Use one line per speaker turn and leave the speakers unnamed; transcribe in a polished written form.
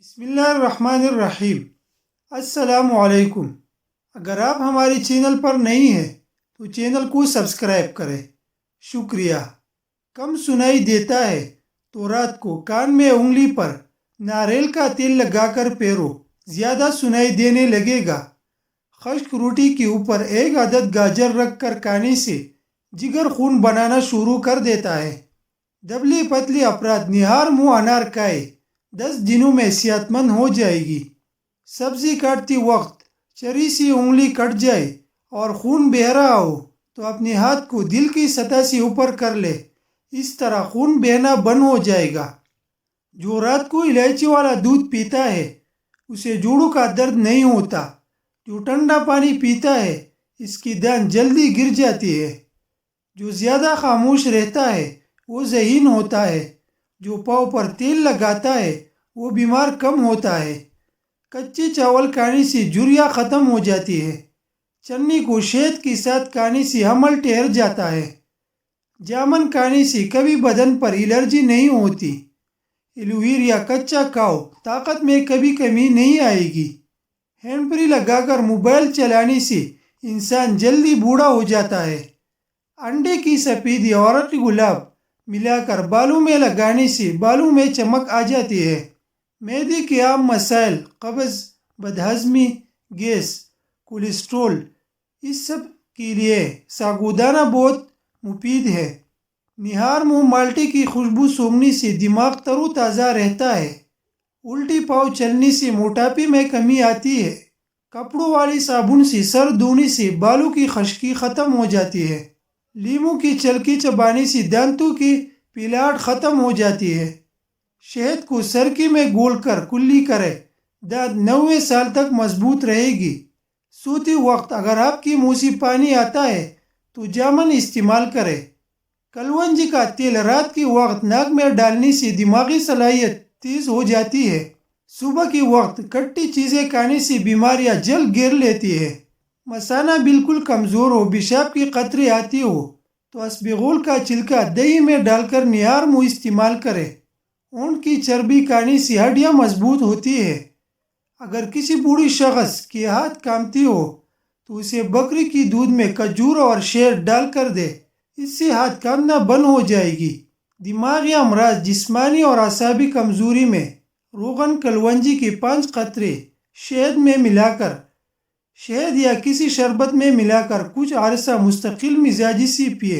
بسم اللہ الرحمن الرحیم۔ السلام علیکم۔ اگر آپ ہماری چینل پر نہیں ہیں تو چینل کو سبسکرائب کریں۔ شکریہ۔ کم سنائی دیتا ہے تو رات کو کان میں انگلی پر ناریل کا تیل لگا کر پھیرو، زیادہ سنائی دینے لگے گا۔ خشک روٹی کے اوپر ایک عدد گاجر رکھ کر کھانے سے جگر خون بنانا شروع کر دیتا ہے۔ دبلی پتلی افراد نہار منہ انار کھائے، 10 دنوں میں صحت مند ہو جائے گی۔ سبزی کاٹتی وقت چری سی انگلی کٹ جائے اور خون بہہ رہا ہو تو اپنے ہاتھ کو دل کی سطح سے اوپر کر لے، اس طرح خون بہنا بند ہو جائے گا۔ جو رات کو الائچی والا دودھ پیتا ہے اسے جوڑوں کا درد نہیں ہوتا۔ جو ٹھنڈا پانی پیتا ہے اس کی دھان جلدی گر جاتی ہے۔ جو زیادہ خاموش رہتا ہے وہ ذہین ہوتا ہے۔ جو پاؤں پر تیل لگاتا ہے وہ بیمار کم ہوتا ہے۔ کچے چاول کھانے سے جھرریاں ختم ہو جاتی ہے۔ چنی کو شہد کے ساتھ کھانے سے حمل ٹھہر جاتا ہے۔ جامن کھانے سے کبھی بدن پر الرجی نہیں ہوتی۔ ایلوویرا کچا کھاؤ، طاقت میں کبھی کمی نہیں آئے گی۔ ہینڈ فری لگا کر موبائل چلانے سے انسان جلدی بوڑھا ہو جاتا ہے۔ انڈے کی سفیدی اور گلاب ملا کر بالوں میں لگانے سے بالوں میں چمک آ جاتی ہے۔ معدے کے عام مسائل، قبض، بدہضمی، گیس، کولیسٹرول، اس سب کے لیے ساگودانہ بہت مفید ہے۔ نہار منہ مالٹے کی خوشبو سونگھنے سے دماغ تر و تازہ رہتا ہے۔ الٹی پاؤں چلنے سے موٹاپے میں کمی آتی ہے۔ کپڑوں والی صابن سے سر دھونے سے بالوں کی خشکی ختم ہو جاتی ہے۔ لیموں کی چلکی چبانے سے دانتوں کی پیلاہٹ ختم ہو جاتی ہے۔ شہد کو سرکے میں گھول کر کلی کرے، دانت 90 سال تک مضبوط رہے گی۔ سوتے وقت اگر آپ کے منہ سے پانی آتا ہے تو جامن استعمال کرے۔ کلونجی کا تیل رات کے وقت ناک میں ڈالنے سے دماغی صلاحیت تیز ہو جاتی ہے۔ صبح کے وقت کھٹی چیزیں کھانے سے بیماریاں جلد گھیر لیتی ہے۔ مثانہ بالکل کمزور ہو، پیشاب کی قطرے آتی ہو تو اسبغول کا چھلکا دہی میں ڈال کر نہار منہ استعمال کرے۔ اونٹ کی چربی کھانے سے ہڈیاں مضبوط ہوتی ہے۔ اگر کسی بوڑھی شخص کے ہاتھ کانپتی ہو تو اسے بکری کی دودھ میں کھجور اور شہد ڈال کر دے، اس سے ہاتھ کانپنا بند ہو جائے گی۔ دماغی امراض، جسمانی اور اعصابی کمزوری میں روغن کلونجی کے 5 قطرے شہد میں ملا کر، شہد یا کسی شربت میں ملا کر کچھ عرصہ مستقل مزاجی سے پیے۔